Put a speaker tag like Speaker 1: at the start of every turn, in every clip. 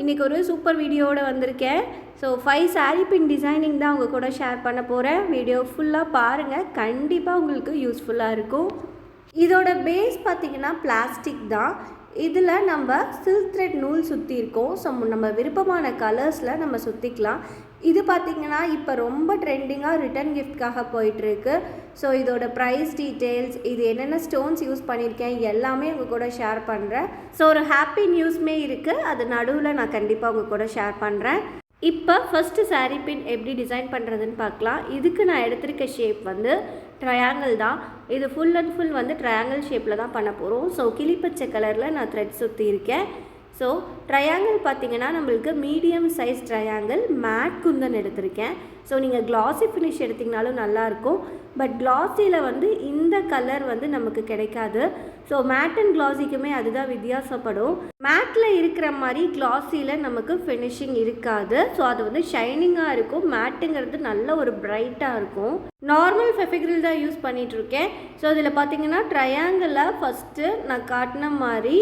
Speaker 1: இன்றைக்கி ஒரு சூப்பர் வீடியோவோட வந்திருக்கேன். ஸோ 5 சாரீ பின் டிசைனிங் தான் உங்கள் கூட ஷேர் பண்ண போகிறேன். வீடியோ ஃபுல்லாக பாருங்கள், கண்டிப்பாக உங்களுக்கு யூஸ்ஃபுல்லாக இருக்கும். இதோட பேஸ் பார்த்திங்கன்னா பிளாஸ்டிக் தான். இதில் நம்ம சில்க் த்ரெட் நூல் சுற்றியிருக்கோம். ஸோ நம்ம விருப்பமான கலர்ஸில் நம்ம சுற்றிக்கலாம். இது பார்த்திங்கன்னா இப்போ ரொம்ப ட்ரெண்டிங்காக ரிட்டன் கிஃப்ட்காக போயிட்டுருக்கு. ஸோ இதோட ப்ரைஸ் டீட்டெயில்ஸ், இது என்னென்ன ஸ்டோன்ஸ் யூஸ் பண்ணியிருக்கேன் எல்லாமே உங்கள் கூட ஷேர் பண்ணுறேன். ஸோ ஒரு ஹாப்பி நியூஸ்மே இருக்குது, அது நடுவில் நான் கண்டிப்பாக உங்கள் கூட ஷேர் பண்ணுறேன். இப்போ ஃபஸ்ட்டு சாரீ பின் எப்படி டிசைன் பண்ணுறதுன்னு பார்க்கலாம். இதுக்கு நான் எடுத்திருக்க ஷேப் வந்து ட்ரையாங்கிள் தான். இது ஃபுல் அண்ட் ஃபுல் வந்து ட்ரையாங்கிள் ஷேப்பில் தான் பண்ண போகிறோம். ஸோ கிளிப்பச்சை கலரில் நான் த்ரெட் சுற்றியிருக்கேன். ஸோ ட்ரையாங்கிள் பார்த்திங்கன்னா நம்மளுக்கு medium size triangle matte kundan எடுத்திருக்கேன். ஸோ நீங்கள் கிளாஸி ஃபினிஷ் எடுத்திங்கனாலும் நல்லாயிருக்கும். பட் கிளாஸியில் வந்து இந்த கலர் வந்து நமக்கு கிடைக்காது. ஸோ மேட் அண்ட் கிளாஸிக்குமே அதுதான் வித்தியாசப்படும். மேட்டில் இருக்கிற மாதிரி கிளாஸியில் நமக்கு ஃபினிஷிங் இருக்காது. ஸோ அது வந்து ஷைனிங்காக இருக்கும். மேட்டுங்கிறது நல்ல ஒரு பிரைட்டாக இருக்கும். நார்மல் ஃபெஃபிக்ரில் தான் யூஸ் பண்ணிகிட்ருக்கேன். ஸோ இதில் பார்த்திங்கன்னா ட்ரையாங்கிளில் ஃபஸ்ட்டு நான் காட்டின மாதிரி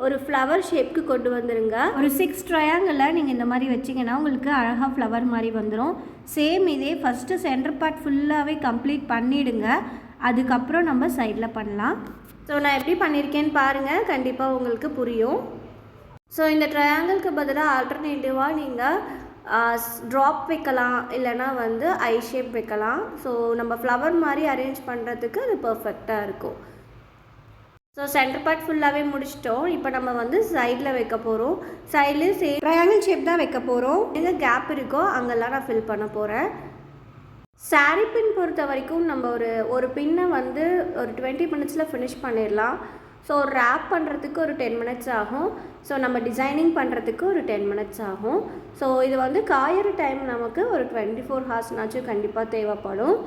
Speaker 1: ஒரு ஃப்ளவர் ஷேப்க்கு கொண்டு வந்துடுங்க. ஒரு 6 ட்ரையாங்கிளில் நீங்கள் இந்த மாதிரி வச்சிங்கன்னா உங்களுக்கு அழகாக ஃப்ளவர் மாதிரி வந்துடும். சேம் இதே ஃபஸ்ட்டு சென்டர் பார்ட் ஃபுல்லாகவே கம்ப்ளீட் பண்ணிவிடுங்க. அதுக்கப்புறம் நம்ம சைடில் பண்ணலாம். ஸோ நான் எப்படி பண்ணியிருக்கேன்னு பாருங்கள், கண்டிப்பாக உங்களுக்கு புரியும். ஸோ இந்த ட்ரையாங்கிளுக்கு பதிலாக ஆல்டர்னேட்டிவாக நீங்கள் ட்ராப் வைக்கலாம், இல்லைனா வந்து ஐ ஷேப் வைக்கலாம். ஸோ நம்ம ஃப்ளவர் மாதிரி அரேஞ்ச் பண்ணுறதுக்கு அது பர்ஃபெக்டாக இருக்கும். ஸோ சென்டர் பார்ட் ஃபுல்லாகவே முடிச்சிட்டோம். இப்போ நம்ம வந்து சைடில் வைக்க போகிறோம். சைட்லேயும் சேம் ட்ரையாங்கிள் ஷேப் தான் வைக்க போகிறோம். எங்கே கேப் இருக்கோ அங்கெல்லாம் நான் ஃபில் பண்ண போகிறேன். சாரீ பின் பொறுத்த வரைக்கும் நம்ம ஒரு பின்னை வந்து ஒரு 20 மினிட்ஸில் ஃபினிஷ் பண்ணிடலாம். ஸோ ரேப் பண்ணுறதுக்கு ஒரு 10 மினிட்ஸ் ஆகும். ஸோ நம்ம டிசைனிங் பண்ணுறதுக்கு ஒரு 10 மினிட்ஸ் ஆகும். ஸோ இது வந்து காயிற டைம் நமக்கு ஒரு 24 ஹார்ஸ்னாச்சும் கண்டிப்பாக தேவைப்படும்.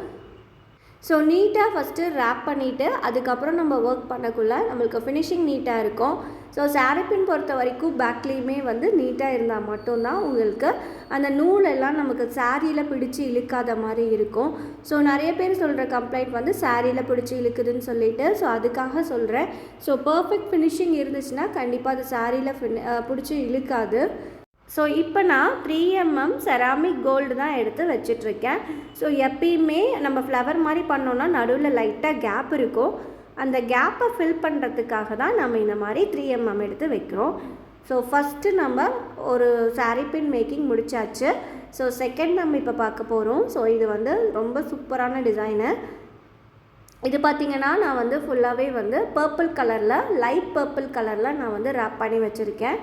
Speaker 1: ஸோ நீட்டாக ஃபஸ்ட்டு ரேப் பண்ணிவிட்டு அதுக்கப்புறம் நம்ம ஒர்க் பண்ணக்குள்ளே நம்மளுக்கு ஃபினிஷிங் நீட்டாக இருக்கும். ஸோ சாரீ பின் பொறுத்த வரைக்கும் பேக்லேயுமே வந்து நீட்டாக இருந்தால் மட்டும்தான் உங்களுக்கு அந்த நூலெல்லாம் நமக்கு சாரியில் பிடிச்சி இழுக்காத மாதிரி இருக்கும். ஸோ நிறைய பேர் சொல்கிற கம்ப்ளைண்ட் வந்து சாரியில் பிடிச்சி இழுக்குதுன்னு சொல்லிட்டு, ஸோ அதுக்காக சொல்கிறேன். ஸோ பர்ஃபெக்ட் ஃபினிஷிங் இருந்துச்சுன்னா கண்டிப்பாக அது சாரியில் பிடிச்சி இழுக்காது. ஸோ இப்போ நான் 3mm செராமிக் கோல்டு தான் எடுத்து வச்சிட்ருக்கேன். ஸோ எப்பயுமே நம்ம ஃப்ளவர் மாதிரி பண்ணோன்னா நடுவில் லைட்டாக கேப் இருக்கும். அந்த கேப்பை ஃபில் பண்ணுறதுக்காக தான் நம்ம இந்த மாதிரி 3mm எடுத்து வைக்கிறோம். ஸோ ஃபஸ்ட்டு நம்ம ஒரு சாரீ பின் மேக்கிங் முடிச்சாச்சு. ஸோ செகண்ட் நம்ம இப்போ பார்க்க போகிறோம். ஸோ இது வந்து ரொம்ப சூப்பரான டிசைனு. இது பார்த்திங்கன்னா நான் வந்து ஃபுல்லாகவே வந்து பர்பிள் கலரில், லைட் பர்பிள் கலரில் நான் வந்து ரேப் பண்ணி வச்சுருக்கேன்.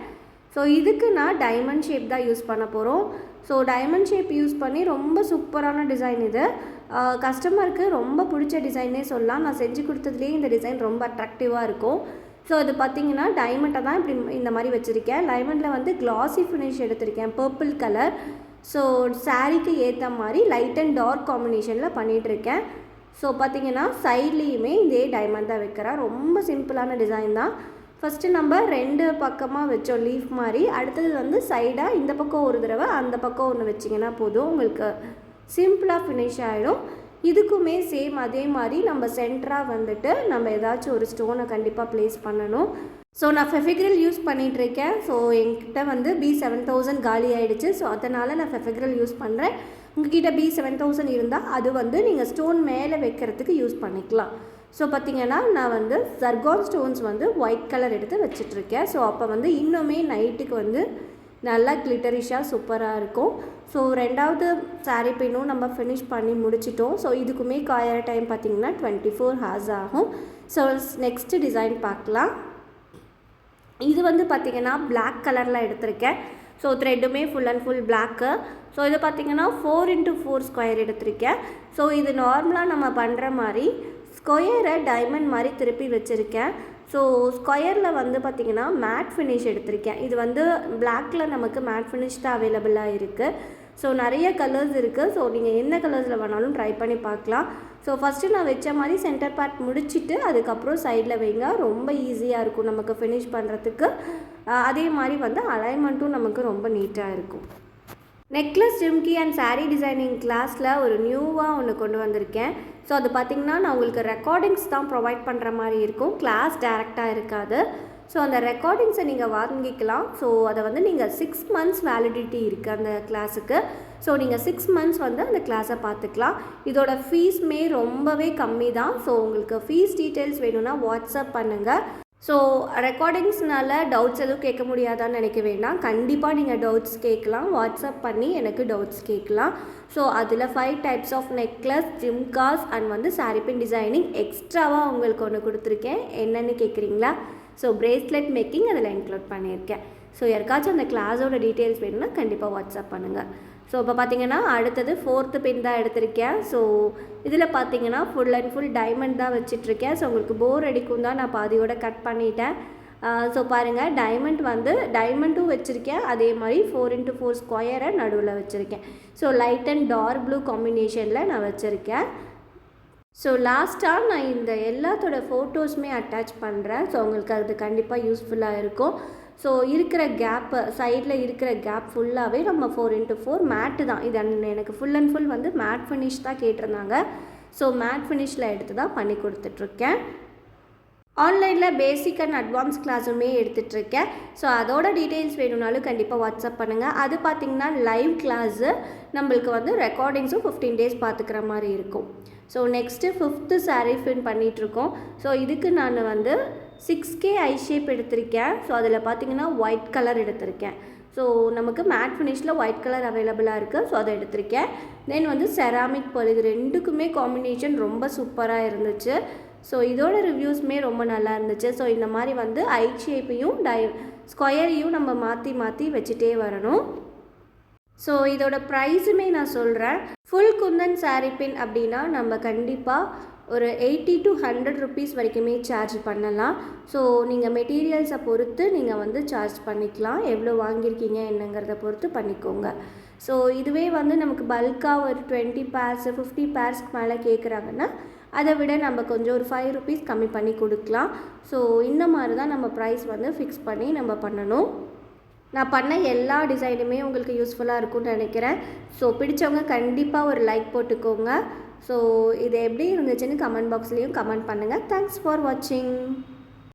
Speaker 1: ஸோ இதுக்கு நான் டைமண்ட் ஷேப் தான் யூஸ் பண்ண போகிறோம். ஸோ டைமண்ட் ஷேப் யூஸ் பண்ணி ரொம்ப சூப்பரான டிசைன் இது. கஸ்டமருக்கு ரொம்ப பிடிச்ச டிசைனே சொல்லலாம். நான் செஞ்சு கொடுத்ததுலேயே இந்த டிசைன் ரொம்ப அட்ராக்டிவாக இருக்கும். ஸோ இது பார்த்திங்கன்னா டைமண்டை தான் இப்படி இந்த மாதிரி வச்சுருக்கேன். டைமண்டில் வந்து கிளாஸி ஃபினிஷ் எடுத்திருக்கேன், பர்பிள் கலர். ஸோ சாரீக்கு ஏற்ற மாதிரி லைட் அண்ட் டார்க் காம்பினேஷனில் பண்ணிகிட்ருக்கேன். ஸோ பார்த்திங்கன்னா சைட்லேயுமே இதே டைமண்ட் தான் வைக்கிறேன். ரொம்ப சிம்பிளான டிசைன் தான். ஃபஸ்ட்டு நம்ம 2 பக்கமாக வச்சோம் லீஃப் மாதிரி. அடுத்தது வந்து சைடாக இந்த பக்கம் ஒரு தடவை அந்த பக்கம் ஒன்று வச்சிங்கன்னா போதும், உங்களுக்கு சிம்பிளாக ஃபினிஷ் ஆகிடும். இதுக்குமே சேம் அதே மாதிரி நம்ம சென்டராக வந்துட்டு நம்ம ஏதாச்சும் ஒரு ஸ்டோனை கண்டிப்பாக ப்ளேஸ் பண்ணணும். ஸோ நான் ஃபெஃபிக்ரில் யூஸ் பண்ணிகிட்ருக்கேன். ஸோ என்கிட்ட வந்து B7000 காலி ஆகிடுச்சு. ஸோ அதனால் நான் ஃபெஃபிக்ரில் யூஸ் பண்ணுறேன். உங்கள்கிட்ட B7000 இருந்தால் அது வந்து நீங்கள் ஸ்டோன் மேலே வைக்கிறதுக்கு யூஸ் பண்ணிக்கலாம். ஸோ பார்த்திங்கன்னா நான் வந்து ஜர்கான் ஸ்டோன்ஸ் வந்து ஒயிட் கலர் எடுத்து வச்சிட்ருக்கேன். ஸோ அப்போ வந்து இன்னுமே நைட்டுக்கு வந்து நல்லா கிளிட்டரிஷாக சூப்பராக இருக்கும். ஸோ ரெண்டாவது சாரீ பின்னும் நம்ம ஃபினிஷ் பண்ணி முடிச்சிட்டோம். ஸோ இதுக்குமே காயிற டைம் பார்த்திங்கன்னா 24 ஹார்ஸ் ஆகும். ஸோ நெக்ஸ்ட்டு டிசைன் பார்க்கலாம். இது வந்து பார்த்திங்கன்னா பிளாக் கலரில் எடுத்திருக்கேன். ஸோ த்ரெட்டுமே full and full black. So இது பார்த்திங்கன்னா 4x4 ஸ்கொயர் எடுத்திருக்கேன். ஸோ இது நார்மலாக நம்ம பண்ணுற மாதிரி ஸ்கொயரை டைமண்ட் மாதிரி திருப்பி வச்சுருக்கேன். ஸோ ஸ்கொயரில் வந்து பார்த்திங்கன்னா மேட் ஃபினிஷ் எடுத்திருக்கேன். இது வந்து பிளாக்கில் நமக்கு மேட் ஃபினிஷ் தான் அவைலபிளாக இருக்குது. ஸோ நிறைய கலர்ஸ் இருக்குது. ஸோ நீங்கள் என்ன கலர்ஸில் வேணாலும் ட்ரை பண்ணி பார்க்கலாம். ஸோ ஃபஸ்ட்டு நான் வச்ச மாதிரி சென்டர் பார்ட் முடிச்சுட்டு அதுக்கப்புறம் சைடில் வைங்க. ரொம்ப ஈஸியாக இருக்கும் நமக்கு ஃபினிஷ் பண்ணுறதுக்கு. அதே மாதிரி வந்து அலைன்மெண்ட்டும் நமக்கு ரொம்ப நீட்டாக இருக்கும். Necklace, jhumki and sari designing கிளாஸில் ஒரு நியூவாக ஒன்று கொண்டு வந்திருக்கேன். ஸோ அது பார்த்திங்கன்னா நான் உங்களுக்கு ரெக்கார்டிங்ஸ் தான் ப்ரொவைட் பண்ணுற மாதிரி இருக்கும், கிளாஸ் டேரெக்டாக இருக்காது. ஸோ அந்த ரெக்கார்டிங்ஸை நீங்கள் வாங்கிக்கலாம். ஸோ அதை வந்து நீங்கள் 6 months வேலிடிட்டி இருக்குது அந்த கிளாஸுக்கு. ஸோ நீங்கள் 6 months வந்து அந்த கிளாஸை பார்த்துக்கலாம். இதோட ஃபீஸுமே ரொம்பவே கம்மி தான். ஸோ உங்களுக்கு ஃபீஸ் டீட்டெயில்ஸ் வேணும்னா வாட்ஸ்அப் பண்ணுங்கள். ஸோ ரெக்கார்டிங்ஸ்னால டவுட்ஸ் எதுவும் கேட்க முடியாதான்னு நினைக்க வேண்டாம். கண்டிப்பாக நீங்கள் டவுட்ஸ் கேட்கலாம். வாட்ஸ்அப் பண்ணி எனக்கு டவுட்ஸ் கேட்கலாம். ஸோ அதில் 5 types of necklace, jhumkas and வந்து சாரி பின் டிசைனிங் எக்ஸ்ட்ராவாக உங்களுக்கு ஒன்று கொடுத்துருக்கேன். என்னென்னு கேட்குறீங்களா? ஸோ பிரேஸ்லெட் மேக்கிங் அதில் இன்க்ளூட் பண்ணியிருக்கேன். ஸோ யாருக்காச்சும் அந்த கிளாஸோட டீட்டெயில்ஸ் வேணும்னா கண்டிப்பாக வாட்ஸ்அப் பண்ணுங்கள். ஸோ இப்போ பார்த்தீங்கன்னா அடுத்தது 4th பின் தான் எடுத்திருக்கேன். ஸோ இதில் பார்த்தீங்கன்னா ஃபுல் அண்ட் ஃபுல் டைமண்ட் தான் வச்சிட்ருக்கேன். ஸோ உங்களுக்கு போர் அடிக்கும் தான் நான் பாதியோட கட் பண்ணிட்டேன். ஸோ பாருங்கள், டைமண்டும் வச்சுருக்கேன். அதே மாதிரி 4x4 ஸ்கொயரை நடுவில் வச்சுருக்கேன். So light and dark blue காம்பினேஷனில் நான் வச்சுருக்கேன். ஸோ லாஸ்ட்டாக நான் இந்த எல்லாத்தோட ஃபோட்டோஸுமே அட்டாச் பண்ணுறேன். ஸோ உங்களுக்கு அது கண்டிப்பாக யூஸ்ஃபுல்லாக இருக்கும். ஸோ இருக்கிற கேப்பு, சைடில் இருக்கிற கேப் ஃபுல்லாகவே நம்ம 4x4 மேட்டு தான். இது எனக்கு ஃபுல் அண்ட் ஃபுல் வந்து மேட் ஃபினிஷ் தான் கேட்டிருந்தாங்க. ஸோ மேட் ஃபினிஷில் எடுத்து தான் பண்ணி கொடுத்துட்ருக்கேன். ஆன்லைனில் பேசிக் அண்ட் அட்வான்ஸ் கிளாஸுமே எடுத்துகிட்ருக்கேன். ஸோ அதோட டீட்டெயில்ஸ் வேணும்னாலும் கண்டிப்பாக வாட்ஸ்அப் பண்ணுங்கள். அது பார்த்திங்கன்னா லைவ் கிளாஸு, நம்மளுக்கு வந்து ரெக்கார்டிங்ஸும் 15 days பார்த்துக்கிற மாதிரி இருக்கும். ஸோ நெக்ஸ்ட்டு 5th saree பின் பண்ணிகிட்ருக்கோம். ஸோ இதுக்கு நான் வந்து 6K ஐ ஷேப் எடுத்திருக்கேன். ஸோ அதில் பார்த்திங்கன்னா ஒயிட் கலர் எடுத்திருக்கேன். ஸோ நமக்கு மேட் ஃபினிஷில் ஒயிட் கலர் அவைலபிளாக இருக்குது. ஸோ அதை எடுத்திருக்கேன். தென் வந்து செராமிக் பேர்ல், இது ரெண்டுக்குமே காம்பினேஷன் ரொம்ப சூப்பராக இருந்துச்சு. ஸோ இதோட ரிவ்யூஸுமே ரொம்ப நல்லா இருந்துச்சு. ஸோ இந்த மாதிரி வந்து ஐ ஷேப்பையும் ஸ்கொயரையும் நம்ம மாற்றி மாற்றி வச்சுட்டே வரணும். ஸோ இதோட ப்ரைஸுமே நான் சொல்கிறேன். ஃபுல் குந்தன் சாரீ பின் அப்படின்னா நம்ம கண்டிப்பாக ஒரு 80 to 100 rupees வரைக்குமே சார்ஜ் பண்ணலாம். ஸோ நீங்கள் மெட்டீரியல்ஸை பொறுத்து நீங்கள் வந்து சார்ஜ் பண்ணிக்கலாம். எவ்வளோ வாங்கியிருக்கீங்க என்னங்கிறத பொறுத்து பண்ணிக்கோங்க. ஸோ இதுவே வந்து நமக்கு பல்காக ஒரு 20 pairs 50 pairsக்கு மேலே கேட்குறாங்கன்னா அதை விட நம்ம கொஞ்சம் ஒரு 5 rupees கம்மி பண்ணி கொடுக்கலாம். ஸோ இந்த மாதிரி தான் நம்ம ப்ரைஸ் வந்து ஃபிக்ஸ் பண்ணி நம்ம பண்ணணும். நான் பண்ண எல்லா டிசைனுமே உங்களுக்கு யூஸ்ஃபுல்லாக இருக்கும்னு நினைக்கிறேன். ஸோ பிடிச்சவங்க கண்டிப்பாக ஒரு லைக் போட்டுக்கோங்க. ஸோ இது எப்படி இருந்துச்சுன்னு கமெண்ட் பாக்ஸ்லேயும் கமெண்ட் பண்ணுங்கள். தேங்க்ஸ் ஃபார் வாட்சிங்.